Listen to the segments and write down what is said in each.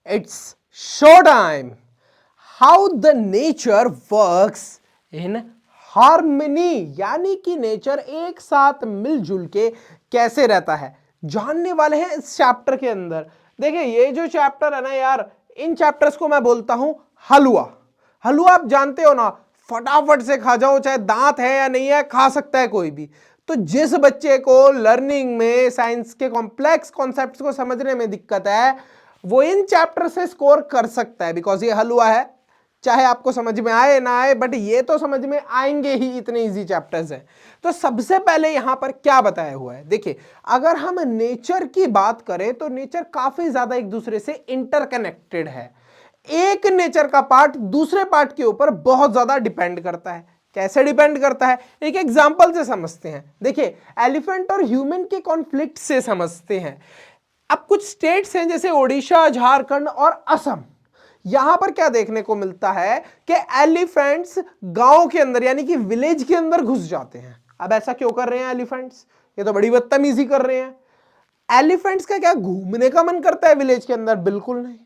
It's show time. How the nature works in harmony, यानी कि nature एक साथ मिलजुल के कैसे रहता है, जानने वाले हैं इस चैप्टर के अंदर। देखिए ये जो चैप्टर है ना यार, इन चैप्टर्स को मैं बोलता हूं हलवा। हलवा आप जानते हो ना, फटाफट से खा जाओ, चाहे दांत है या नहीं है, खा सकता है कोई भी। तो जिस बच्चे को लर्निंग में साइंस के कॉम्प्लेक्स कॉन्सेप्ट्स को समझने में दिक्कत है, वो इन चैप्टर से स्कोर कर सकता है, बिकॉज ये हलवा है। चाहे आपको समझ में आए ना आए, बट ये तो समझ में आएंगे ही, इतने इजी चैप्टर्स हैं। तो सबसे पहले यहां पर क्या बताया हुआ है, देखिए अगर हम नेचर की बात करें तो नेचर काफी ज्यादा एक दूसरे से इंटरकनेक्टेड है। एक नेचर का पार्ट दूसरे पार्ट के ऊपर बहुत ज्यादा डिपेंड करता है। कैसे डिपेंड करता है, एक एग्जांपल से समझते हैं। देखिए एलिफेंट और ह्यूमन के कॉन्फ्लिक्ट से समझते हैं। अब कुछ स्टेट्स हैं जैसे ओडिशा, झारखंड और असम, यहां पर क्या देखने को मिलता है कि एलिफेंट्स गांव के अंदर यानी कि विलेज के अंदर घुस जाते हैं। अब ऐसा क्यों कर रहे हैं एलिफेंट्स, ये तो बड़ी बदतमीजी कर रहे हैं। एलिफेंट्स का क्या घूमने का मन करता है विलेज के अंदर? बिल्कुल नहीं।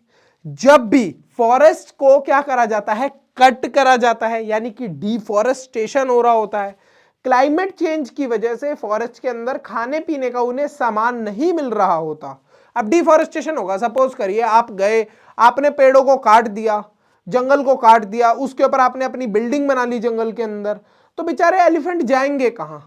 जब भी फॉरेस्ट को क्या करा जाता है, कट करा जाता है, यानी कि डिफॉरेस्टेशन हो रहा होता है, क्लाइमेट चेंज की वजह से फॉरेस्ट के अंदर खाने पीने का उन्हें सामान नहीं मिल रहा होता। अब डिफॉरेस्टेशन होगा, सपोज करिए आप गए, आपने पेड़ों को काट दिया, जंगल को काट दिया, उसके ऊपर आपने अपनी बिल्डिंग बना ली जंगल के अंदर, तो बेचारे एलिफेंट जाएंगे कहां?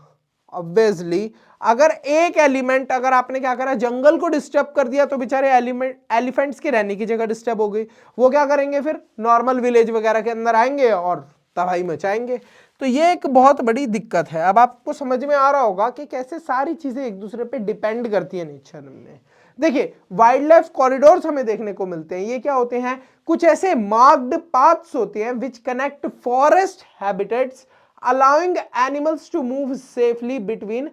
ऑब्वियसली अगर एक एलिमेंट, अगर आपने क्या करा, जंगल को डिस्टर्ब कर दिया, तो बेचारे एलिफेंट्स के रहने की जगह डिस्टर्ब हो गई। वो क्या करेंगे फिर? नॉर्मल विलेज वगैरह के अंदर आएंगे और तबाही मचाएंगे। तो ये एक बहुत बड़ी दिक्कत है। अब आपको समझ में आ रहा होगा कि कैसे सारी चीजें एक दूसरे पे डिपेंड करती है नेचर में। देखिए वाइल्ड लाइफ कॉरिडोर्स हमें देखने को मिलते हैं। ये क्या होते हैं? कुछ ऐसे मार्क्ड पाथ्स होते हैं which connect forest habitats allowing animals to move safely between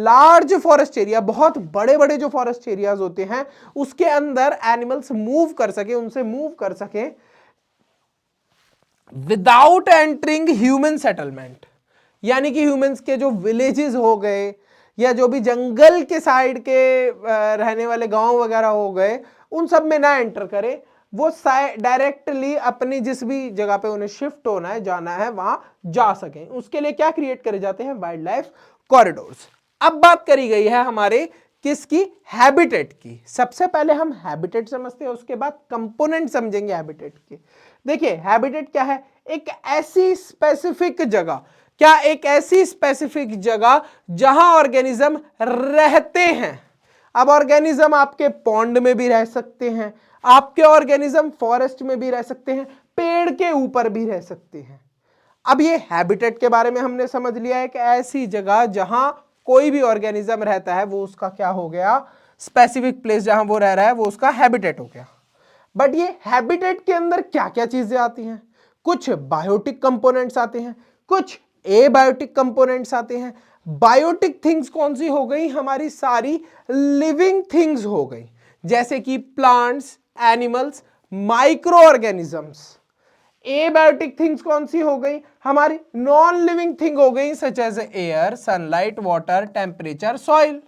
large forest area। बहुत बड़े बड़े जो फॉरेस्ट एरियाज होते हैं उसके अंदर एनिमल्स मूव कर सके, उनसे मूव कर सके विदाउट एंटरिंग ह्यूमन सेटलमेंट, यानी कि ह्यूमंस के जो विलेजेस हो गए या जो भी जंगल के साइड के रहने वाले गांव वगैरह हो गए, उन सब में ना एंटर करे, वो डायरेक्टली अपनी जिस भी जगह पे उन्हें शिफ्ट होना है, जाना है, वहां जा सकें। उसके लिए क्या क्रिएट करे जाते हैं? Wild life corridors. अब बात करी गई है हमारे किसकी? हैबिटेट की। सबसे पहले हम हैबिटेट समझते हैं, उसके बाद कंपोनेंट समझेंगे हैबिटेट के। देखिए हैबिटेट क्या है? एक ऐसी स्पेसिफिक जगह, क्या एक ऐसी स्पेसिफिक जगह जहां ऑर्गेनिज्म रहते हैं। अब ऑर्गेनिज्म आपके पॉन्ड में भी रह सकते हैं, आपके ऑर्गेनिज्म फॉरेस्ट में भी रह सकते हैं, पेड़ के ऊपर भी रह सकते हैं। अब ये हैबिटेट के बारे में हमने समझ लिया है कि ऐसी जगह जहां कोई भी ऑर्गेनिज्म रहता है वो उसका क्या हो गया? स्पेसिफिक प्लेस जहां वो रह रहा है वो उसका हैबिटेट हो गया। बट ये हैबिटेट के अंदर क्या क्या चीजें आती हैं? कुछ बायोटिक कंपोनेंट्स आते हैं, कुछ एबायोटिक कंपोनेंट्स आते हैं। बायोटिक थिंग्स कौन सी हो गई? हमारी सारी लिविंग थिंग्स हो गई, जैसे कि plants, animals, micro organisms. Abiotic things कौन सी हो गई? हमारी नॉन लिविंग थिंग हो गई, such as air, sunlight, water, temperature, soil.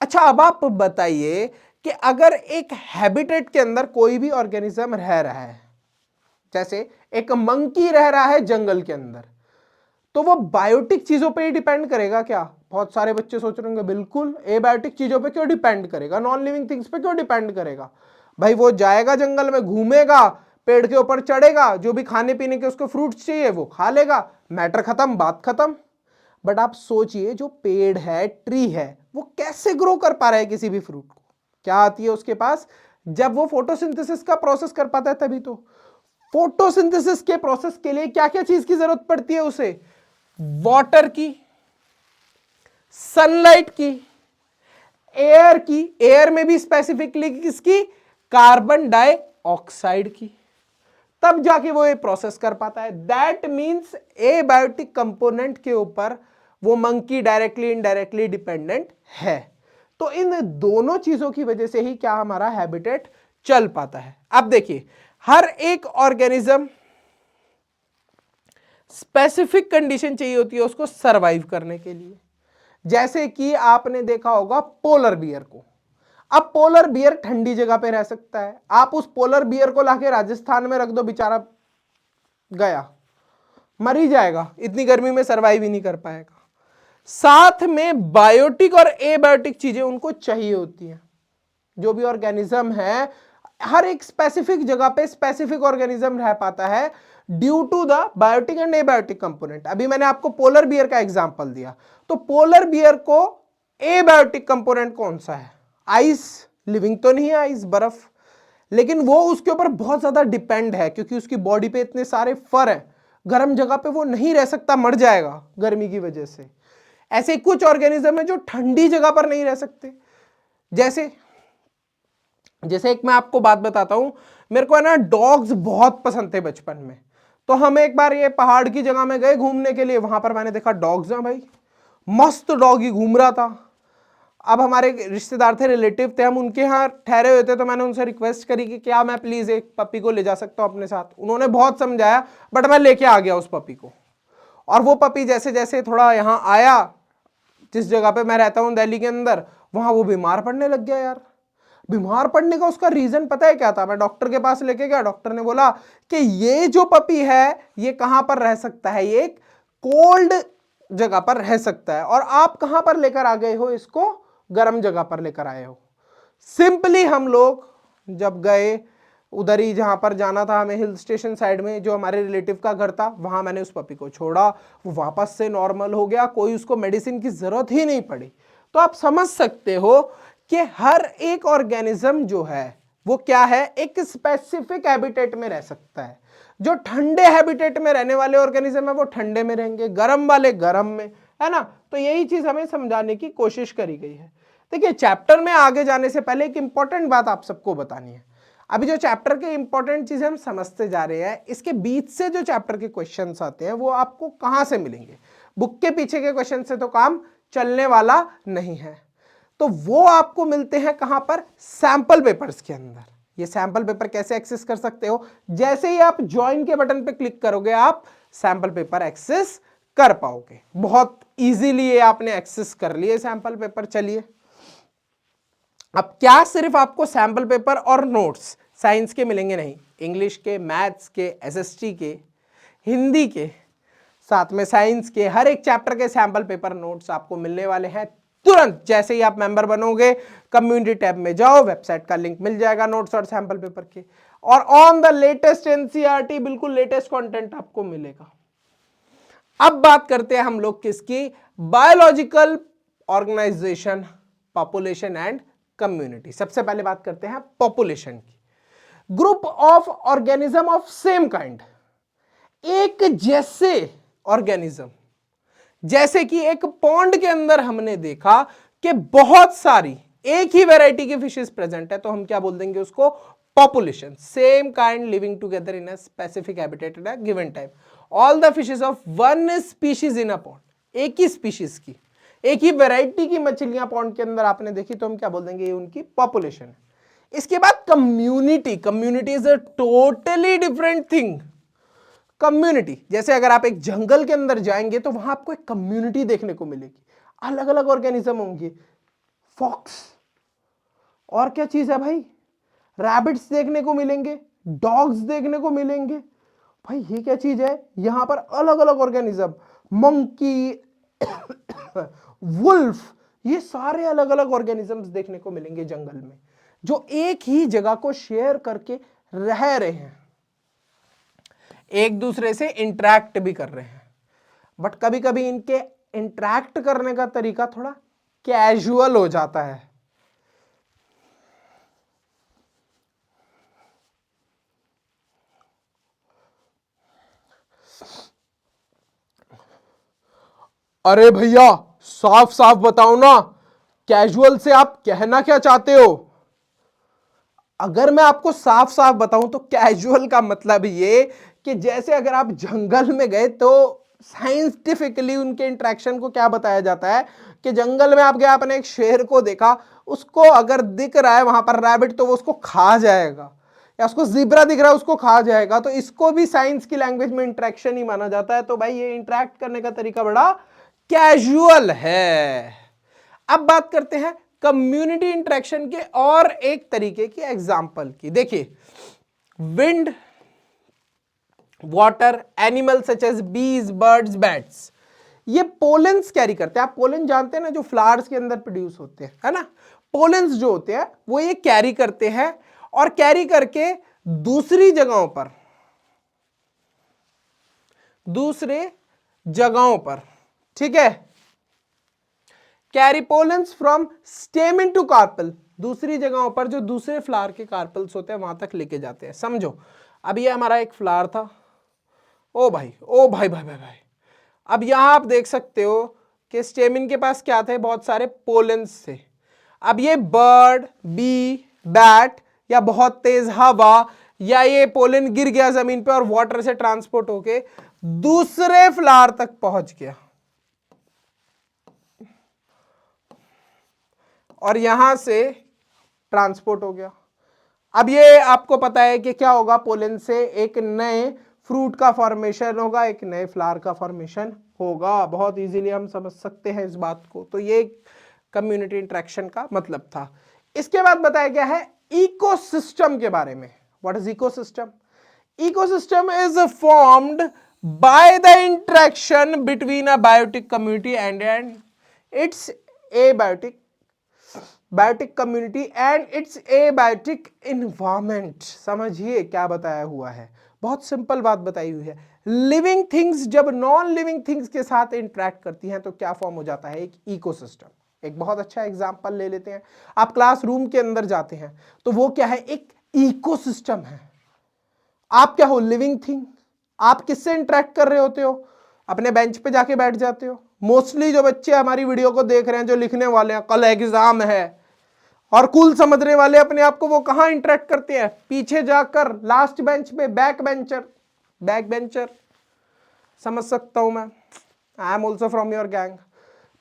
अच्छा अब आप बताइए कि अगर एक हैबिटेट के अंदर कोई भी ऑर्गेनिज्म रह रहा है, जैसे एक मंकी रह रहा है जंगल के अंदर, तो वो बायोटिक चीजों पे ही डिपेंड करेगा क्या? बहुत सारे बच्चे सोच रहे होंगे बिल्कुल, एबायोटिक चीजों पे क्यों डिपेंड करेगा, नॉन लिविंग थिंग्स पे क्यों डिपेंड करेगा? भाई वो जाएगा जंगल में, घूमेगा, पेड़ के ऊपर चढ़ेगा, जो भी खाने पीने के उसको फ्रूट्स चाहिए वो खा लेगा, मैटर खत्म, बात खत्म। बट आप सोचिए जो पेड़ है, ट्री है, वो कैसे ग्रो कर पा रहा है किसी भी फ्रूट को? क्या आती है उसके पास? जब वो फोटोसिंथेसिस का प्रोसेस कर पाता है तभी तो। फोटोसिंथेसिस के प्रोसेस के लिए क्या क्या चीज की जरूरत पड़ती है उसे? वाटर की, सनलाइट की, एयर की, एयर में भी स्पेसिफिकली किसकी? कार्बन डाइऑक्साइड की। तब जाके वो ये प्रोसेस कर पाता है। दैट मींस एबायोटिक कंपोनेंट के ऊपर वो मंकी डायरेक्टली इनडायरेक्टली डिपेंडेंट है। तो इन दोनों चीजों की वजह से ही क्या हमारा हैबिटेट चल पाता है। अब देखिए हर एक ऑर्गेनिज्म स्पेसिफिक कंडीशन चाहिए होती है उसको सरवाइव करने के लिए। जैसे कि आपने देखा होगा पोलर बियर को। अब पोलर बियर ठंडी जगह पे रह सकता है, आप उस पोलर बियर को लाके राजस्थान में रख दो, बेचारा गया, मर ही जाएगा, इतनी गर्मी में सरवाइव ही नहीं कर पाएगा। साथ में बायोटिक और एबायोटिक चीजें उनको चाहिए होती हैं। जो भी ऑर्गेनिज्म है, हर एक स्पेसिफिक जगह पे स्पेसिफिक ऑर्गेनिज्म रह पाता है due to the biotic and abiotic component. अभी मैंने आपको पोलर बियर का एग्जांपल दिया, तो पोलर बियर को एबायोटिक कंपोनेंट कौन सा है? आइस, लिविंग तो नहीं है आइस, बर्फ, लेकिन वो उसके ऊपर बहुत ज्यादा डिपेंड है क्योंकि उसकी बॉडी पे इतने सारे फर हैं, गर्म जगह पे वो नहीं रह सकता, मर जाएगा गर्मी की वजह से। ऐसे कुछ ऑर्गेनिज्म है जो ठंडी जगह पर नहीं रह सकते। जैसे एक मैं आपको बात बताता हूं, मेरे को है ना डॉग्स बहुत पसंद थे बचपन में, तो हम एक बार ये पहाड़ की जगह में गए घूमने के लिए, वहां पर मैंने देखा डॉग्स हैं भाई, मस्त डॉगी घूम रहा था। अब हमारे रिश्तेदार थे, रिलेटिव थे, हम उनके यहाँ ठहरे हुए थे, तो मैंने उनसे रिक्वेस्ट करी कि क्या मैं प्लीज एक पपी को ले जा सकता हूँ अपने साथ। उन्होंने बहुत समझाया, बट मैं लेके आ गया उस पपी को। और वो पपी जैसे जैसे थोड़ा यहाँ आया, जिस जगह पे मैं रहता हूँ दिल्ली के अंदर, वहां वो बीमार पड़ने लग गया यार। बीमार पड़ने का उसका रीजन पता है क्या था? मैं डॉक्टर के पास लेके गया, डॉक्टर ने बोला कि ये जो पपी है ये कहां पर रह सकता है, ये एक कोल्ड जगह पर रह सकता है, और आप कहां पर लेकर आ गए हो इसको? गर्म जगह पर लेकर आए हो। सिंपली हम लोग जब गए उधर ही जहां पर जाना था हमें, हिल स्टेशन साइड में जो हमारे रिलेटिव का घर था, वहां मैंने उस पपी को छोड़ा, वो वापस से नॉर्मल हो गया, कोई उसको मेडिसिन की जरूरत ही नहीं पड़ी। तो आप समझ सकते हो कि हर एक ऑर्गेनिज्म जो है वो क्या है, एक स्पेसिफिक हैबिटेट में रह सकता है। जो ठंडे हैबिटेट में रहने वाले ऑर्गेनिज्म है वो ठंडे में रहेंगे, गर्म वाले गर्म में, है ना। तो यही चीज हमें समझाने की कोशिश करी गई है। देखिए, चैप्टर में आगे जाने से पहले एक इंपॉर्टेंट बात आप सबको बतानी है। अभी जो चैप्टर के इंपॉर्टेंट चीजें हम समझते जा रहे हैं, इसके बीच से जो चैप्टर के क्वेश्चंस आते हैं वो आपको कहां से मिलेंगे? बुक के पीछे के क्वेश्चन से तो काम चलने वाला नहीं है, तो वो आपको मिलते हैं कहां पर? सैंपल पेपर्स के अंदर। ये सैंपल पेपर कैसे एक्सेस कर सकते हो? जैसे ही आप ज्वाइन के बटन पे क्लिक करोगे आप सैंपल पेपर एक्सेस कर पाओगे। बहुत इजीली ये आपने एक्सेस कर लिए सैंपल पेपर। चलिए, अब क्या सिर्फ आपको सैंपल पेपर और नोट्स साइंस के मिलेंगे? नहीं, इंग्लिश के, मैथ्स के, एसएसटी के, हिंदी के, साथ में साइंस के हर एक चैप्टर के सैंपल पेपर नोट्स आपको मिलने वाले हैं तुरंत। जैसे ही आप मेंबर बनोगे, कम्युनिटी टैब में जाओ, वेबसाइट का लिंक मिल जाएगा नोट्स और सैंपल पेपर के, और ऑन द लेटेस्ट एनसीईआरटी, बिल्कुल लेटेस्ट कंटेंट आपको मिलेगा। अब बात करते हैं हम लोग किसकी? Biological organisation, population and community. सबसे पहले बात करते हैं पॉपुलेशन की। Group of organism of same kind, एक जैसे ऑर्गेनिज्म। जैसे कि एक पॉन्ड के अंदर हमने देखा कि बहुत सारी एक ही वैरायटी की फिशेस प्रेजेंट है, तो हम क्या बोल देंगे उसको? Population. Same kind living together in a specific habitat at a given time. All the fishes of one species in a pond, एक ही स्पीशीज की, एक ही वैरायटी की मछलियां पॉन्ड के अंदर आपने देखी, तो हम क्या बोल देंगे? ये उनकी पॉपुलेशन है। इसके बाद community. Community is a totally different thing. Community, जैसे अगर आप एक जंगल के अंदर जाएंगे तो वहां आपको एक कम्युनिटी देखने को मिलेगी, अलग अलग ऑर्गेनिज्म होंगे। फॉक्स, और क्या चीज है भाई? रैबिट्स देखने को मिलेंगे, डॉग्स देखने को मिलेंगे। भाई ये क्या चीज है? यहां पर अलग अलग ऑर्गेनिज्म, मंकी, वुल्फ, ये सारे अलग अलग ऑर्गेनिजम्स देखने को मिलेंगे जंगल में, जो एक ही जगह को शेयर करके रह रहे हैं, एक दूसरे से इंटरैक्ट भी कर रहे हैं। बट कभी कभी इनके इंटरैक्ट करने का तरीका थोड़ा कैजुअल हो जाता है। अरे भैया, साफ साफ बताओ ना, कैजुअल से आप कहना क्या चाहते हो? अगर मैं आपको साफ साफ बताऊं तो कैजुअल का मतलब ये कि जैसे अगर आप जंगल में गए तो साइंटिफिकली उनके इंटरेक्शन को क्या बताया जाता है कि जंगल में आप गए, आपने एक शेर को देखा, उसको अगर दिख रहा है वहां पर रैबिट तो वो उसको खा जाएगा, या उसको ज़ीब्रा दिख रहा है उसको खा जाएगा। तो इसको भी साइंस की लैंग्वेज में इंटरेक्शन ही माना जाता है। तो भाई ये इंटरेक्ट करने का तरीका बड़ा कैजुअल है। अब बात करते हैं कम्युनिटी इंटरेक्शन के और एक तरीके की एग्जाम्पल की। देखिए, wind, water, animal such as bees, birds, bats, ये पोलेंस कैरी करते हैं। आप पोलन जानते हैं ना, जो फ्लावर्स के अंदर प्रोड्यूस होते हैं, है ना। पोलेंस जो होते हैं वो ये कैरी करते हैं और कैरी करके दूसरे जगहों पर, ठीक है, carry pollens from stamen to carpel, दूसरी जगहों पर जो दूसरे फ्लावर के कार्पल्स होते हैं वहां तक लेके जाते हैं। समझो, अब ये हमारा एक फ्लावर था, ओ भाई भाई, अब यहां आप देख सकते हो कि स्टेमिन के पास क्या थे, बहुत सारे पोलेंस थे। अब ये बर्ड, बी, बैट या बहुत तेज हवा या ये पोलन गिर गया जमीन पे और वाटर से ट्रांसपोर्ट होके दूसरे फ्लावर तक पहुंच गया और यहां से ट्रांसपोर्ट हो गया। अब ये आपको पता है कि क्या होगा, पोलन से एक नए फ्रूट का फॉर्मेशन होगा, एक नए फ्लावर का फॉर्मेशन होगा। बहुत इजीली हम समझ सकते हैं इस बात को। तो ये कम्युनिटी इंटरेक्शन का मतलब था। इसके बाद बताया गया है इकोसिस्टम के बारे में। What is ecosystem? Ecosystem is formed by the interaction between a biotic community and its abiotic community and its abiotic environment. समझिए क्या बताया हुआ है, बहुत सिंपल बात बताई हुई है। लिविंग थिंग्स जब नॉन लिविंग थिंग्स के साथ इंटरेक्ट करती हैं तो क्या फॉर्म हो जाता है, एक इकोसिस्टम। एक बहुत अच्छा एग्जांपल ले लेते हैं। आप क्लासरूम के अंदर जाते हैं तो वो क्या है, एक इकोसिस्टम है। आप क्या हो, लिविंग थिंग। आप किससे इंटरेक्ट कर रहे होते हो, अपने बेंच पे जाके बैठ जाते हो। मोस्टली जो बच्चे हमारी वीडियो को देख रहे हैं, जो लिखने वाले हैं, कल एग्जाम है और कूल समझने वाले अपने आप को, वो कहां इंटरेक्ट करते हैं, पीछे जाकर लास्ट बेंच पे, बैक बेंचर। समझ सकता हूं मैं, I am also from your gang.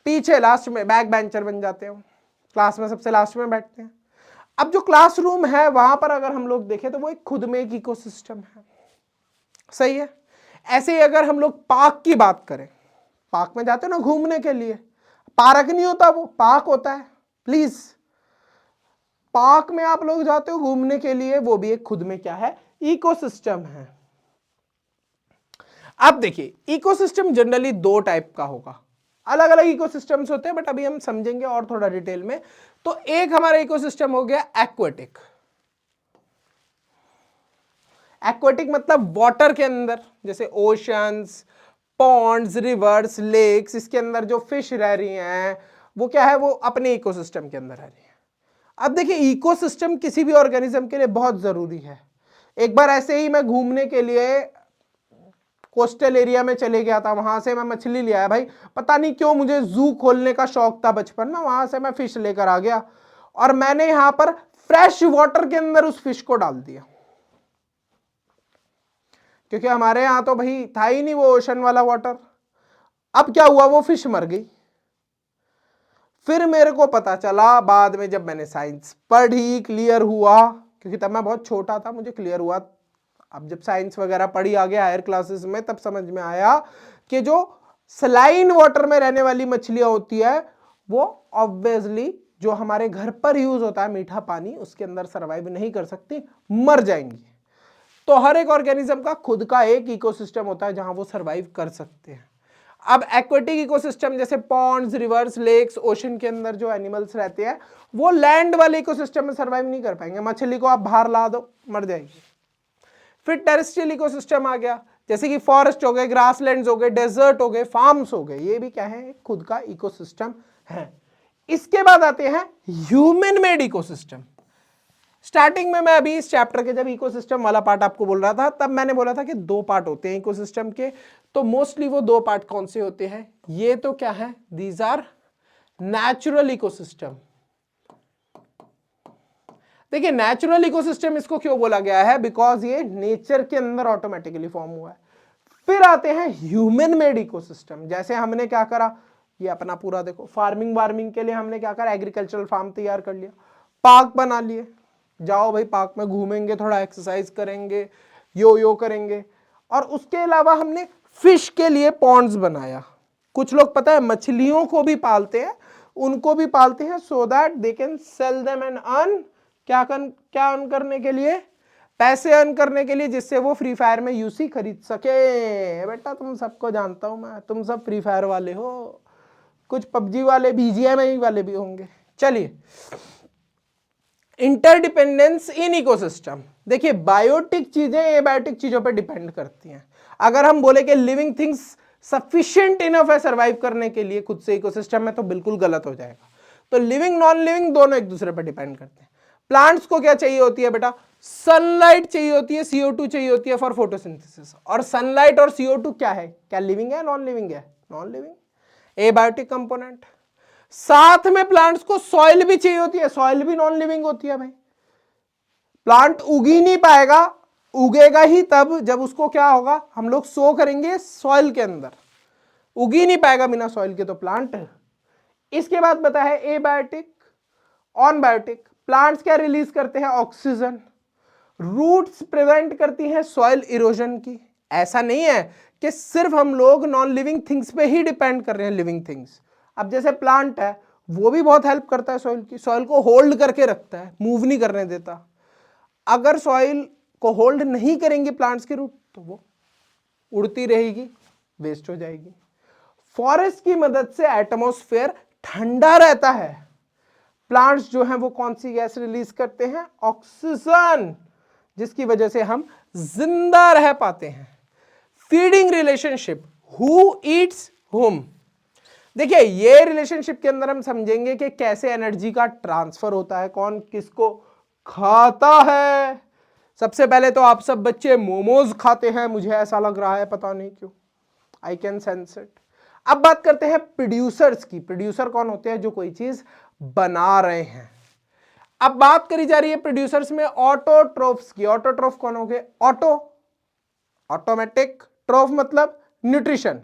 पीछे लास्ट में बैक बेंचर बन जाते हो, क्लास में सबसे लास्ट में बैठते हैं। अब जो क्लासरूम है वहां पर अगर हम लोग देखें तो वो एक खुद में एक इकोसिस्टम है, सही है। ऐसे ही अगर हम लोग पार्क की बात करें, पार्क में जाते हो ना घूमने के लिए, पार्क नहीं होता, वो पार्क होता है। प्लीज, पार्क में आप लोग जाते हो घूमने के लिए, वो भी एक खुद में क्या है, इकोसिस्टम है। अब देखिए, इकोसिस्टम जनरली दो टाइप का होगा, अलग अलग इकोसिस्टम्स होते हैं, बट अभी हम समझेंगे और थोड़ा डिटेल में। तो एक हमारा इकोसिस्टम हो गया एक्वेटिक। एक्वेटिक मतलब वाटर के अंदर, जैसे ओशंस, पॉन्ड्स, रिवर्स, लेक्स, इसके अंदर जो फिश रह रही हैं वो क्या है, वो अपने इकोसिस्टम के अंदर रह रही है। अब देखिए, इकोसिस्टम किसी भी ऑर्गेनिज्म के लिए बहुत जरूरी है। एक बार ऐसे ही मैं घूमने के लिए कोस्टल एरिया में चले गया था, वहां से मैं मछली ले आया। भाई पता नहीं क्यों मुझे जू खोलने का शौक था बचपन में, वहां से मैं फिश लेकर आ गया और मैंने यहां पर फ्रेश वाटर के अंदर उस फिश को डाल दिया, क्योंकि हमारे यहां तो भाई था ही नहीं वो ओशन वाला वाटर। अब क्या हुआ, वो फिश मर गई। फिर मेरे को पता चला बाद में, जब मैंने साइंस पढ़ी, क्लियर हुआ, क्योंकि तब मैं बहुत छोटा था, मुझे क्लियर हुआ। अब जब साइंस वगैरह पढ़ी आगे हायर क्लासेस में, तब समझ में आया कि जो सलाइन वाटर में रहने वाली मछलियां होती है वो ऑब्वियसली जो हमारे घर पर यूज होता है मीठा पानी, उसके अंदर सरवाइव नहीं कर सकती, मर जाएंगी। तो हर एक ऑर्गेनिज्म का खुद का एक इकोसिस्टम होता है जहां वो सरवाइव कर सकते हैं। अब एक्वेटिक इकोसिस्टम जैसे पॉन्ड्स, रिवर्स, लेक्स, ओशन के अंदर जो एनिमल्स रहते हैं वो लैंड वाले इकोसिस्टम में सरवाइव नहीं कर पाएंगे। मछली को आप बाहर ला दो, मर जाएगी। फिर टेरेस्ट्रियल इकोसिस्टम आ गया, जैसे कि फॉरेस्ट हो गए, ग्रासलैंड्स हो गए, डेजर्ट हो गए, फार्म्स हो गए, ये भी क्या है, खुद का इकोसिस्टम है। इसके बाद आते हैं ह्यूमन मेड इकोसिस्टम। स्टार्टिंग में मैं अभी इस चैप्टर के जब इकोसिस्टम वाला पार्ट आपको बोल रहा था, तब मैंने बोला था कि दो पार्ट होते हैं इकोसिस्टम के। तो मोस्टली वो दो पार्ट कौन से होते हैं, ये तो क्या है, दीज आर नेचुरल इकोसिस्टम। देखिए, नेचुरल इकोसिस्टम इसको क्यों बोला गया है, बिकॉज ये नेचर के अंदर ऑटोमेटिकली फॉर्म हुआ है। फिर आते हैं ह्यूमन मेड इकोसिस्टम। जैसे हमने क्या करा, ये अपना पूरा देखो, फार्मिंग वार्मिंग के लिए हमने क्या करा, एग्रीकल्चरल फार्म तैयार कर लिया, पार्क बना लिए, जाओ भाई पार्क में घूमेंगे, थोड़ा एक्सरसाइज करेंगे, यो करेंगे। और उसके अलावा हमने फिश के लिए पॉन्ड्स बनाया। कुछ लोग पता है मछलियों को भी पालते हैं, उनको भी पालते हैं so that they can sell them and earn. क्या अर्न करने के लिए? पैसे अर्न करने के लिए, जिससे वो फ्री फायर में यूसी खरीद सके। बेटा तुम सबको जानता हूं मैं, तुम सब फ्री फायर वाले हो, कुछ पबजी वाले बीजीएमआई वाले भी होंगे। चलिए, इंटरडिपेंडेंस इन इकोसिस्टम। देखिए बायोटिक चीजें एबायोटिक चीजों पर डिपेंड करती हैं। अगर हम बोले कि लिविंग थिंग्स सफिशिएंट इनफ है सरवाइव करने के लिए खुद से इकोसिस्टम में, तो बिल्कुल गलत हो जाएगा। तो लिविंग नॉन लिविंग दोनों एक दूसरे पर डिपेंड करते हैं। प्लांट्स को क्या चाहिए होती है बेटा? सनलाइट चाहिए होती है, CO2 चाहिए होती है फॉर फोटोसिंथेसिस। और सनलाइट और CO2 क्या है? क्या लिविंग है नॉन लिविंग है? Non living, abiotic component. साथ में प्लांट्स को सॉइल भी चाहिए होती है, सॉइल भी नॉन लिविंग होती है भाई। प्लांट उग ही नहीं पाएगा, उगेगा ही तब जब उसको क्या होगा, हम लोग सो करेंगे सॉइल के अंदर, उग ही नहीं पाएगा बिना सॉइल के तो प्लांट। इसके बाद बता है एबायोटिक, ऑन बायोटिक। प्लांट्स क्या रिलीज करते हैं? ऑक्सीजन। रूट्स प्रिवेंट करती हैं सॉइल इरोजन की। ऐसा नहीं है कि सिर्फ हम लोग नॉन लिविंग थिंग्स पे ही डिपेंड कर रहे हैं लिविंग थिंग्स। अब जैसे प्लांट है, वो भी बहुत हेल्प करता है सॉइल की, सॉइल को होल्ड करके रखता है, मूव नहीं करने देता। अगर सॉइल को होल्ड नहीं करेंगे प्लांट्स के रूट, तो वो उड़ती रहेगी, वेस्ट हो जाएगी। फॉरेस्ट की मदद से एटमॉस्फेयर ठंडा रहता है। प्लांट्स जो हैं वो कौन सी गैस रिलीज करते हैं? ऑक्सीजन, जिसकी वजह से हम जिंदा रह पाते हैं। फीडिंग रिलेशनशिप, हु ईट्स हुम। देखिए ये रिलेशनशिप के अंदर हम समझेंगे कि कैसे एनर्जी का ट्रांसफर होता है, कौन किसको खाता है। सबसे पहले तो आप सब बच्चे मोमोज खाते हैं, मुझे ऐसा लग रहा है, पता नहीं क्यों, आई कैन सेंस इट। अब बात करते हैं प्रोड्यूसर्स की। प्रोड्यूसर कौन होते हैं? जो कोई चीज बना रहे हैं। अब बात करी जा रही है प्रोड्यूसर्स में ऑटोट्रोफ्स की। ऑटोट्रोफ कौन हो गए? ऑटो, ऑटोमेटिक, ट्रोफ मतलब न्यूट्रिशन,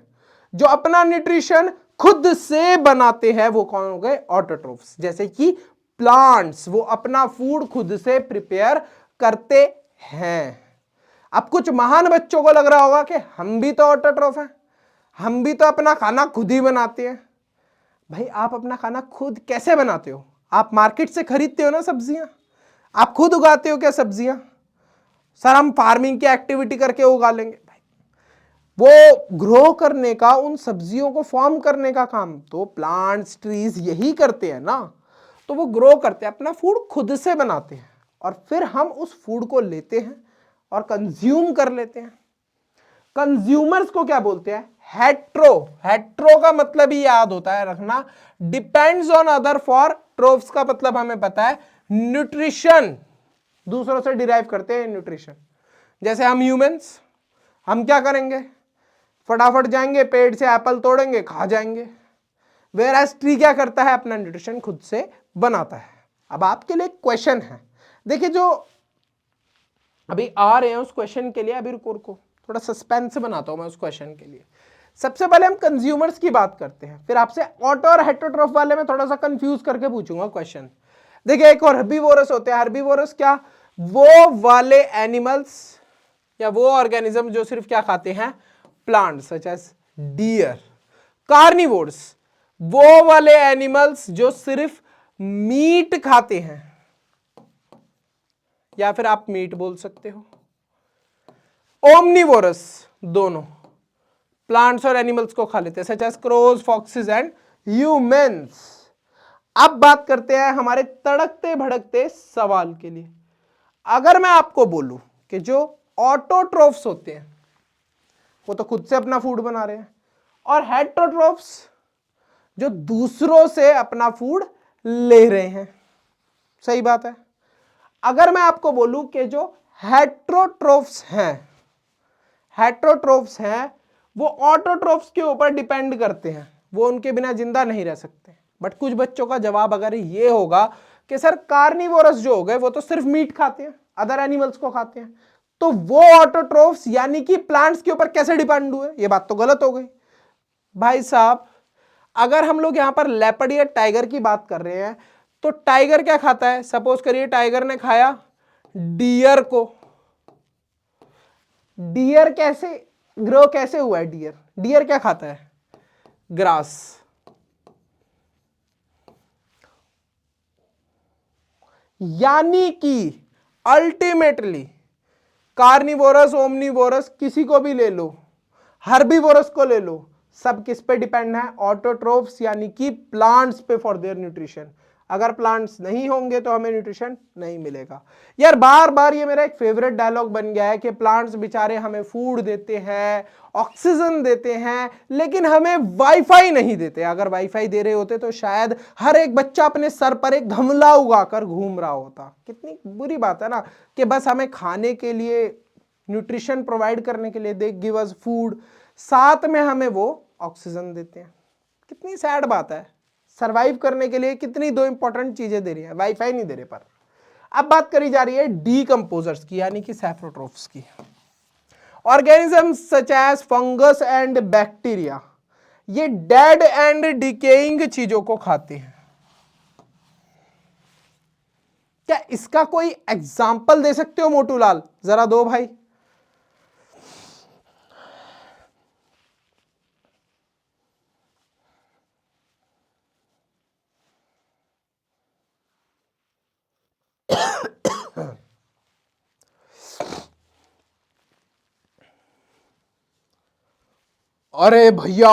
जो अपना न्यूट्रिशन खुद से बनाते हैं, वो कौन हो गए? ऑटोट्रोफ्स। जैसे कि प्लांट्स, वो अपना फूड खुद से प्रिपेयर करते हैं। अब कुछ महान बच्चों को लग रहा होगा कि हम भी तो ऑटोट्रोफ हैं, हम भी तो अपना खाना खुद ही बनाते हैं। भाई आप अपना खाना खुद कैसे बनाते हो? आप मार्केट से खरीदते हो ना सब्जियां, आप खुद उगाते हो क्या सब्जियां? सर हम फार्मिंग की एक्टिविटी करके उगा लेंगे। भाई वो ग्रो करने का, उन सब्जियों को फॉर्म करने का काम तो प्लांट्स ट्रीज यही करते हैं ना। तो वो ग्रो करते हैं, अपना फूड खुद से बनाते हैं, और फिर हम उस फूड को लेते हैं और कंज्यूम कर लेते हैं। कंज्यूमर्स को क्या बोलते हैं? हेट्रो। हेट्रो का मतलब ही याद होता है रखना, डिपेंड्स ऑन अदर फॉर। ट्रोफ्स का मतलब हमें पता है न्यूट्रिशन, दूसरों से डिराइव करते हैं न्यूट्रिशन। जैसे हम ह्यूमंस, हम क्या करेंगे? फटाफट जाएंगे पेड़ से एप्पल तोड़ेंगे, खा जाएंगे। वेयर एज ट्री क्या करता है? अपना न्यूट्रिशन खुद से बनाता है। अब आपके लिए क्वेश्चन है, देखिए जो अभी आ रहे हैं उस क्वेश्चन के लिए, अभी रुको थोड़ा सस्पेंस बनाता हूं मैं उस क्वेश्चन के लिए। सबसे पहले हम कंज्यूमर्स की बात करते हैं, फिर आपसे ऑटो और हेटेरोट्रोफ वाले में थोड़ा सा कंफ्यूज करके पूछूंगा क्वेश्चन। देखिए एक और हर्बीवोरस होते हैं। हर्बीवोरस क्या? वो वाले एनिमल्स या वो ऑर्गेनिज्म जो सिर्फ क्या खाते हैं? Plants, such as deer. Carnivores, वो वाले एनिमल्स जो सिर्फ मीट खाते हैं, या फिर आप मीट बोल सकते हो। ओमनिवोरस, दोनों प्लांट्स और एनिमल्स को खा लेते हैं, such as crows, foxes and humans. अब बात करते हैं हमारे तड़कते भड़कते सवाल के लिए। अगर मैं आपको बोलूं कि जो ऑटोट्रोफ्स होते हैं वो तो खुद से अपना फूड बना रहे हैं, और हेटेरोट्रोफ्स जो दूसरों से अपना फूड ले रहे हैं, सही बात है। अगर मैं आपको बोलूं कि जो हेटेरोट्रोफ्स हैं वो ऑटोट्रोफ्स के ऊपर डिपेंड करते हैं, वो उनके बिना जिंदा नहीं रह सकते। बट कुछ बच्चों का जवाब अगर ये होगा कि सर कार्निवोरस जो हो गए वो तो सिर्फ मीट खाते हैं, अदर एनिमल्स को खाते हैं, तो वो ऑटोट्रोफ्स यानी कि प्लांट्स के ऊपर कैसे डिपेंड हुए? ये बात तो गलत हो गई भाई साहब। अगर हम लोग यहां पर लेपर्ड या टाइगर की बात कर रहे हैं, तो टाइगर क्या खाता है? सपोज करिए टाइगर ने खाया डियर को। डियर कैसे ग्रो कैसे हुआ है? डियर क्या खाता है? ग्रास। यानी कि अल्टीमेटली कार्निवोरस, ओमनीवोरस किसी को भी ले लो, हर्बीवोरस को ले लो, सब किस पे डिपेंड है? ऑटोट्रोफ्स यानी कि प्लांट्स पे फॉर देयर न्यूट्रिशन। अगर प्लांट्स नहीं होंगे तो हमें न्यूट्रिशन नहीं मिलेगा। यार बार बार ये मेरा एक फेवरेट डायलॉग बन गया है कि प्लांट्स बेचारे हमें फूड देते हैं, ऑक्सीजन देते हैं, लेकिन हमें वाईफाई नहीं देते। अगर वाईफाई दे रहे होते तो शायद हर एक बच्चा अपने सर पर एक गमला उगाकर घूम रहा होता। कितनी बुरी बात है ना कि बस हमें खाने के लिए, न्यूट्रिशन प्रोवाइड करने के लिए दे गिव अस फूड, साथ में हमें वो ऑक्सीजन देते हैं। कितनी सैड बात है। सरवाइव करने के लिए कितनी दो इंपॉर्टेंट चीजें दे रही है, वाईफाई नहीं दे रहे। पर अब बात करी जा रही है डीकंपोजर्स की, यानी कि सैप्रोट्रोफ्स की। Organisms such as fungus and bacteria, ये डेड एंड डिकेइंग चीजों को खाते हैं। क्या इसका कोई एग्जाम्पल दे सकते हो मोटूलाल? जरा दो भाई। अरे भैया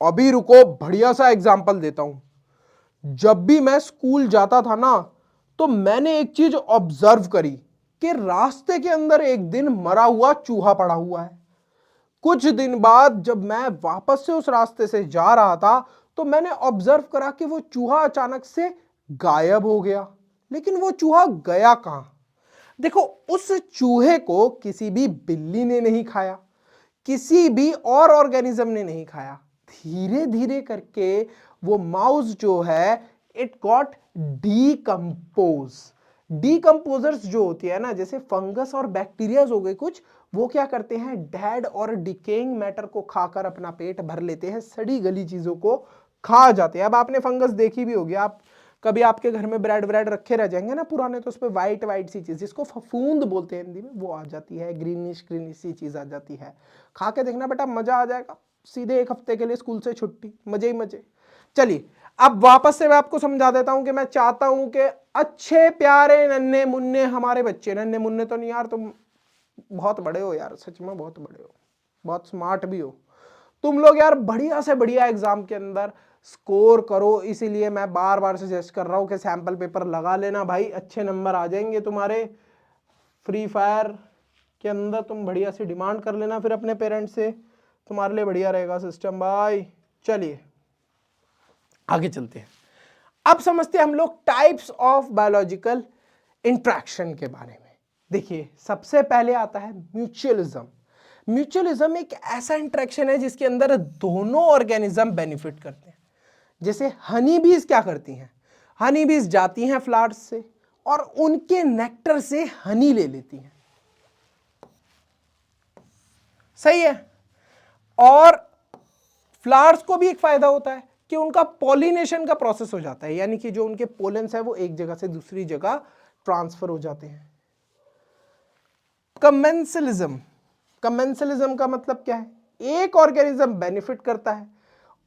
अभी रुको, बढ़िया सा एग्जाम्पल देता हूं। जब भी मैं स्कूल जाता था ना, तो मैंने एक चीज ऑब्जर्व करी कि रास्ते के अंदर एक दिन मरा हुआ चूहा पड़ा हुआ है। कुछ दिन बाद जब मैं वापस से उस रास्ते से जा रहा था, तो मैंने ऑब्जर्व करा कि वो चूहा अचानक से गायब हो गया। लेकिन वो चूहा गया कहां? देखो, उस चूहे को किसी भी बिल्ली ने नहीं खाया, किसी भी और ऑर्गेनिज्म ने नहीं खाया। धीरे धीरे करके वो माउस जो है, इट गॉट डीकंपोज। डीकंपोजर्स जो होती है ना, जैसे फंगस और बैक्टीरियाज हो गए कुछ, वो क्या करते हैं? डेड और डिकेइंग मैटर को खाकर अपना पेट भर लेते हैं, सड़ी गली चीजों को खा जाते हैं। अब आपने फंगस देखी भी होगी, आप कभी आपके घर में ब्रेड ब्रेड रखे रह जाएंगे ना पुराने, तो उस पर व्हाइट व्हाइट सी चीज, जिसको फफूंद बोलते हैं हिंदी में, वो आ जाती है, ग्रीनिश ग्रीनिश सी चीज आ जाती है। खा के देखना बेटा, मजा आ जाएगा। सीधे एक हफ्ते के लिए स्कूल से छुट्टी, मजे ही मजे। चलिए अब वापस से मैं आपको समझा देता हूं कि मैं चाहता हूं कि अच्छे प्यारे नन्हे मुन्ने हमारे बच्चे, नन्हे मुन्ने तो नहीं यार, तुम बहुत बड़े हो यार, सच में बहुत बड़े हो, बहुत स्मार्ट भी हो तुम लोग यार, बढ़िया से बढ़िया एग्जाम के अंदर स्कोर करो। इसीलिए मैं बार बार सजेस्ट कर रहा हूं कि सैंपल पेपर लगा लेना भाई, अच्छे नंबर आ जाएंगे तुम्हारे। फ्री फायर के अंदर तुम बढ़िया से डिमांड कर लेना फिर अपने पेरेंट्स से, तुम्हारे लिए बढ़िया रहेगा सिस्टम भाई। चलिए आगे चलते हैं। अब समझते हैं हम लोग टाइप्स ऑफ बायोलॉजिकल इंट्रैक्शन के बारे में। देखिए सबसे पहले आता है म्यूचुअलिज्म। म्यूचुअलिज्म एक ऐसा इंट्रैक्शन है जिसके अंदर दोनों ऑर्गेनिज्म बेनिफिट करते हैं। जैसे हनी बीज क्या करती हैं? हनी बीज जाती हैं फ्लावर्स से और उनके नेक्टर से हनी ले लेती हैं, सही है। और फ्लावर्स को भी एक फायदा होता है कि उनका पॉलिनेशन का प्रोसेस हो जाता है, यानी कि जो उनके पोलेंस है वो एक जगह से दूसरी जगह ट्रांसफर हो जाते हैं। कमेंसलिज्म, कमेंसलिज्म का मतलब क्या है? एक ऑर्गेनिज्म बेनिफिट करता है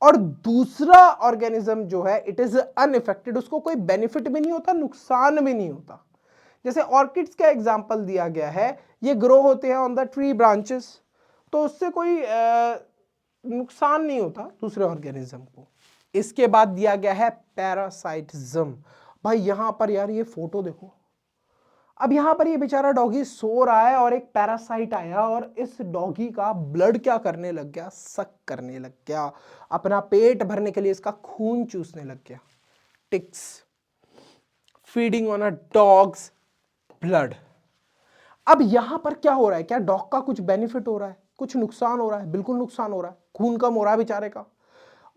और दूसरा ऑर्गेनिज्म जो है इट इज अनइफेक्टेड, उसको कोई बेनिफिट भी नहीं होता, नुकसान भी नहीं होता। जैसे ऑर्किड्स का एग्जांपल दिया गया है, ये ग्रो होते हैं ऑन द ट्री ब्रांचेस, तो उससे कोई नुकसान नहीं होता दूसरे ऑर्गेनिज्म को। इसके बाद दिया गया है पैरासाइटिज्म। भाई यहां पर यार ये फोटो देखो, अब यहां पर ये बेचारा डॉगी सो रहा है और एक पैरासाइट आया और इस डॉगी का ब्लड क्या करने लग गया? सक करने लग गया, अपना पेट भरने के लिए इसका खून चूसने लग गया। Ticks feeding on a dog's blood. अब यहां पर क्या हो रहा है? क्या डॉग का कुछ बेनिफिट हो रहा है? कुछ नुकसान हो रहा है? बिल्कुल नुकसान हो रहा है, खून कम हो रहा है बेचारे का।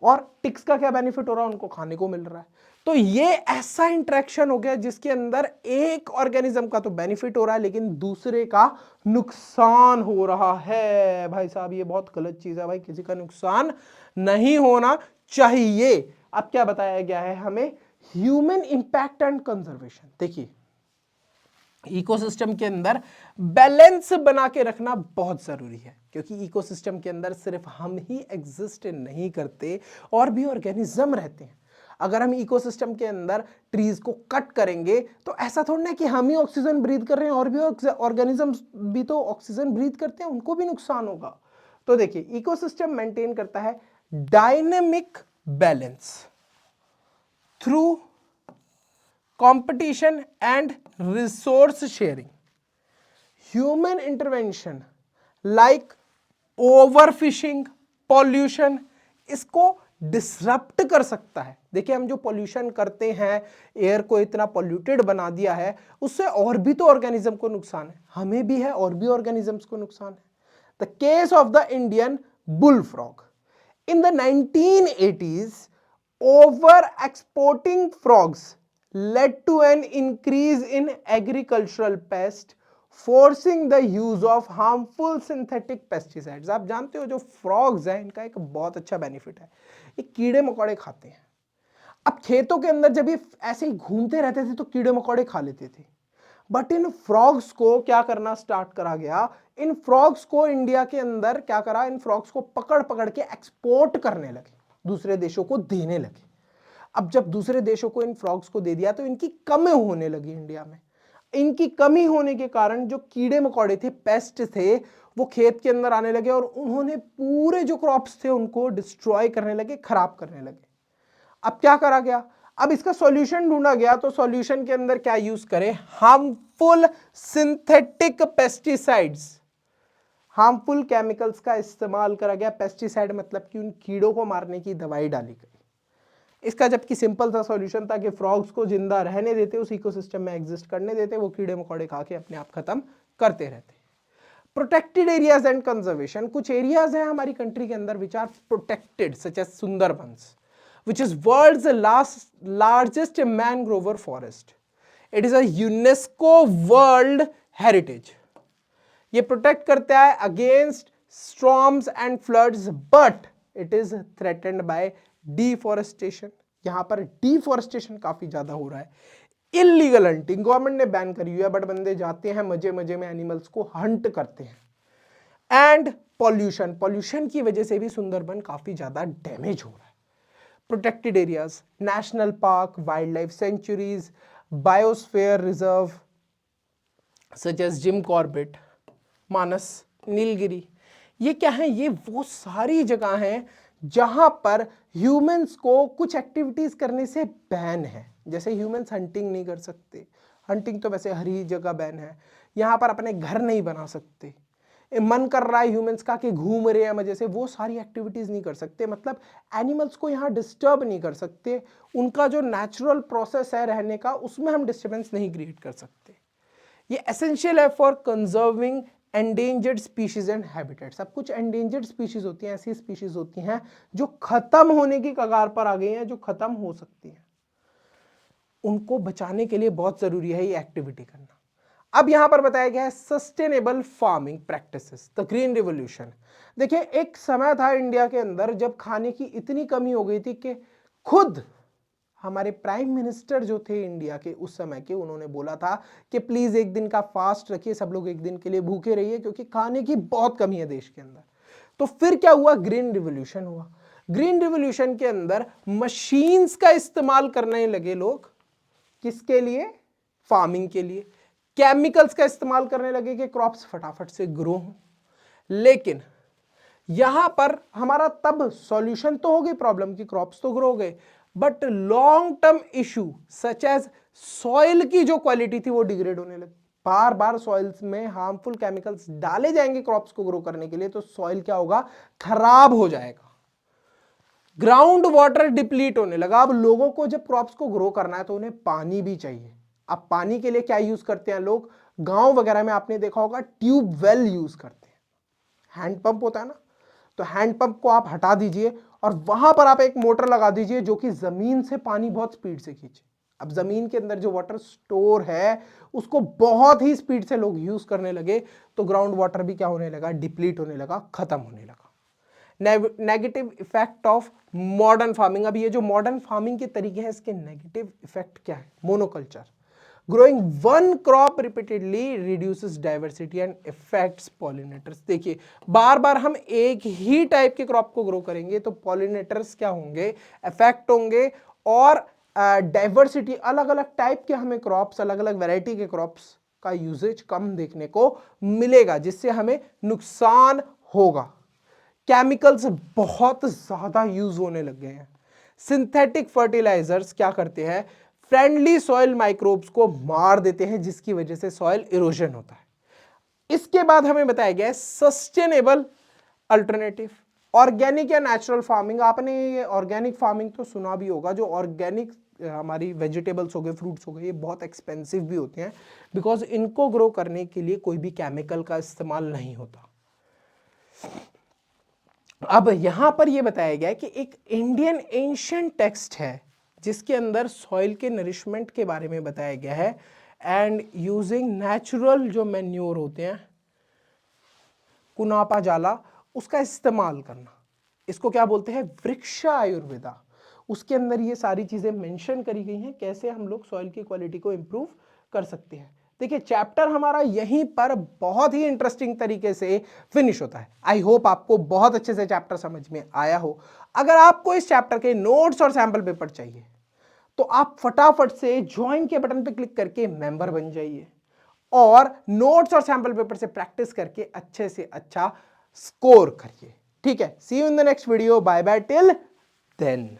और टिक्स का क्या बेनिफिट हो रहा है? उनको खाने को मिल रहा है। तो ये ऐसा इंटरेक्शन हो गया जिसके अंदर एक ऑर्गेनिज्म का तो बेनिफिट हो रहा है लेकिन दूसरे का नुकसान हो रहा है। भाई साहब ये बहुत गलत चीज है भाई, किसी का नुकसान नहीं होना चाहिए। अब क्या बताया गया है हमें? Human impact and conservation. देखिए इकोसिस्टम के अंदर बैलेंस बना के रखना बहुत जरूरी है, क्योंकि इकोसिस्टम के अंदर सिर्फ हम ही एग्जिस्ट नहीं करते, और भी ऑर्गेनिज्म रहते हैं। अगर हम इकोसिस्टम के अंदर ट्रीज को कट करेंगे तो ऐसा थोड़ा ना कि हम ही ऑक्सीजन ब्रीथ कर रहे हैं और भी ऑर्गेनिजम्स भी तो ऑक्सीजन ब्रीथ करते हैं, उनको भी नुकसान होगा। तो देखिए इकोसिस्टम मेंटेन करता है dynamic balance through competition and resource sharing. Human intervention like overfishing, pollution इसको डिसरप्ट कर सकता है। देखिए हम जो पॉल्यूशन करते हैं, एयर को इतना पॉल्यूटेड बना दिया है, उससे और भी तो ऑर्गेनिज्म को नुकसान है, हमें भी है और भी ऑर्गेनिजम्स को नुकसान है। The case of the Indian bull frog in the 1980s, over exporting frogs led to an increase in agricultural pests, forcing the use of harmful synthetic pesticides। आप जानते हो जो फ्रॉग्स हैं इनका एक बहुत अच्छा बेनिफिट है, ये कीड़े मकोड़े खाते हैं। अब खेतों के अंदर जब ये ऐसे ही घूमते रहते थे तो कीड़े मकोड़े खा लेते थे, बट इन फ्रॉग्स को क्या करना स्टार्ट करा गया, इन फ्रॉग्स को इंडिया के अंदर क्या करा, इन फ्रॉग्स को पकड़ पकड़ के एक्सपोर्ट करने लगे, दूसरे देशों को देने लगे। अब जब दूसरे देशों को इन फ्रॉग्स को दे दिया तो इनकी कमी होने लगी इंडिया में। इनकी कमी होने के कारण जो कीड़े मकोड़े थे, पेस्ट थे, वो खेत के अंदर आने लगे और उन्होंने पूरे जो क्रॉप्स थे उनको डिस्ट्रॉय करने लगे, खराब करने लगे। अब क्या करा गया, अब इसका सॉल्यूशन ढूंढा गया। तो सॉल्यूशन के अंदर क्या यूज करें, harmful synthetic pesticides, harmful chemicals का इस्तेमाल करा गया। पेस्टिसाइड मतलब कि उन कीड़ों को मारने की दवाई डाली गई। इसका जबकि सिंपल सा सॉल्यूशन था कि फ्रॉग्स को जिंदा रहने देते, उस इकोसिस्टम में एग्जिस्ट करने देते, वो कीड़े मकोड़े खा के अपने आप खत्म करते रहते। प्रोटेक्टेड एरियाज एंड कंजर्वेशन, कुछ एरियाज हैं हमारी कंट्री के अंदर which are protected such as Sundarbans, which is world's largest mangrove forest. It is a UNESCO World Heritage. ये प्रोटेक्ट करता है against storms and floods, but it is threatened bye deforestation. यहां पर डिफॉरेस्टेशन काफी ज्यादा हो रहा है। इलीगल हंटिंग गवर्नमेंट ने बैन करी हुई है, बट बंदे जाते हैं मजे मजे में एनिमल्स को हंट करते हैं। एंड पॉल्यूशन, पॉल्यूशन की वजह से भी सुंदरबन काफी ज्यादा डैमेज हो रहा है। Protected areas, national park, wildlife sanctuaries, biosphere reserve such as Jim Corbett, मानस, नीलगिरी, ये क्या है, ये वो सारी जगह हैं जहां पर ह्यूमंस को कुछ एक्टिविटीज करने से बैन है। जैसे ह्यूमंस हंटिंग नहीं कर सकते, हंटिंग तो वैसे हर ही जगह बैन है। यहां पर अपने घर नहीं बना सकते, मन कर रहा है ह्यूमंस का कि घूम रहे हैं मजे से, वो सारी एक्टिविटीज नहीं कर सकते। मतलब एनिमल्स को यहाँ डिस्टर्ब नहीं कर सकते, उनका जो नेचुरल प्रोसेस है रहने का उसमें हम डिस्टर्बेंस नहीं क्रिएट कर सकते। ये एसेंशियल है for conserving endangered species and habitats. अब कुछ एंडेंजर्ड स्पीशीज होती हैं, ऐसी स्पीशीज होती हैं जो खत्म होने की कगार पर आ गई हैं, जो खत्म हो सकती हैं, उनको बचाने के लिए बहुत जरूरी है ये एक्टिविटी करना। अब यहां पर बताया गया है sustainable farming practices, the green revolution. देखिए एक समय था इंडिया के अंदर जब खाने की इतनी कमी हो गई थी कि खुद हमारे प्राइम मिनिस्टर जो थे इंडिया के उस समय के, उन्होंने बोला था कि प्लीज एक दिन का फास्ट रखिए, सब लोग एक दिन के लिए भूखे रहिए क्योंकि खाने की बहुत कमी है देश के अंदर। तो फिर क्या हुआ, ग्रीन रिवॉल्यूशन हुआ। ग्रीन रिवॉल्यूशन के अंदर मशीन्स का इस्तेमाल करने लगे लोग, किसके लिए, फार्मिंग के लिए। केमिकल्स का इस्तेमाल करने लगे कि क्रॉप्स फटाफट से ग्रो हो। लेकिन यहां पर हमारा तब सॉल्यूशन तो हो गई प्रॉब्लम की, क्रॉप्स तो ग्रो हो गए, but long term issue such as soil की जो क्वालिटी थी वो डिग्रेड होने लगी। बार बार सॉइल्स में हार्मफुल केमिकल्स डाले जाएंगे क्रॉप्स को ग्रो करने के लिए, तो सॉइल क्या होगा, खराब हो जाएगा। ग्राउंड वाटर डिप्लीट होने लगा। अब लोगों को जब क्रॉप्स को ग्रो करना है तो उन्हें पानी भी चाहिए। अब पानी के लिए क्या यूज करते हैं लोग, गांव वगैरह में आपने देखा होगा ट्यूबवेल यूज करते हैं। हैंडपंप होता है ना, तो हैंडपंप को आप हटा दीजिए और वहां पर आप एक मोटर लगा दीजिए जो कि जमीन से पानी बहुत स्पीड से खींचे। अब जमीन के अंदर जो वाटर स्टोर है उसको बहुत ही स्पीड से लोग यूज करने लगे, तो ग्राउंड वाटर भी क्या होने लगा, डिप्लीट होने लगा, खत्म होने लगा। Negative effect of modern farming. अब ये जो मॉडर्न फार्मिंग के तरीके हैं इसके नेगेटिव इफेक्ट क्या है, monoculture. Growing one crop repeatedly reduces diversity and affects pollinators। देखिए बार बार हम एक ही टाइप के क्रॉप को ग्रो करेंगे तो पॉलिनेटर्स क्या होंगे, अफेक्ट होंगे और डाइवर्सिटी, अलग अलग टाइप के हमें क्रॉप्स, अलग अलग वैरायटी के क्रॉप्स का यूजेज कम देखने को मिलेगा, जिससे हमें नुकसान होगा। केमिकल्स बहुत ज्यादा यूज होने लग गए हैं। सिंथेटिक फर्टिलाइजर्स क्या करते हैं, फ्रेंडली सॉइल माइक्रोब्स को मार देते हैं, जिसकी वजह से सॉइल इरोजन होता है। इसके बाद हमें बताया गया है सस्टेनेबल अल्टरनेटिव, ऑर्गेनिक या नेचुरल फार्मिंग। आपने ये ऑर्गेनिक फार्मिंग तो सुना भी होगा। जो ऑर्गेनिक हमारी वेजिटेबल्स हो गए, फ्रूट्स हो गए, ये बहुत एक्सपेंसिव भी होते हैं, बिकॉज इनको ग्रो करने के लिए कोई भी केमिकल का इस्तेमाल नहीं होता। अब यहां पर यह बताया गया है कि एक इंडियन एंशिएंट टेक्स्ट है जिसके अंदर सॉइल के नरिशमेंट के बारे में बताया गया है, एंड यूजिंग नेचुरल जो मैन्योर होते हैं, कुनापा जाला, उसका इस्तेमाल करना। इसको क्या बोलते हैं, वृक्ष आयुर्वेदा। उसके अंदर ये सारी चीजें मेंशन करी गई हैं, कैसे हम लोग सॉइल की क्वालिटी को इंप्रूव कर सकते हैं। देखिए चैप्टर हमारा यहीं पर बहुत ही इंटरेस्टिंग तरीके से फिनिश होता है। आई होप आपको बहुत अच्छे से चैप्टर समझ में आया हो। अगर आपको इस चैप्टर के नोट्स और सैंपल पेपर चाहिए तो आप फटाफट से ज्वाइन के बटन पर क्लिक करके मेंबर बन जाइए और नोट्स और सैंपल पेपर से प्रैक्टिस करके अच्छे से अच्छा स्कोर करिए। ठीक है, see you in the next video, bye bye till then.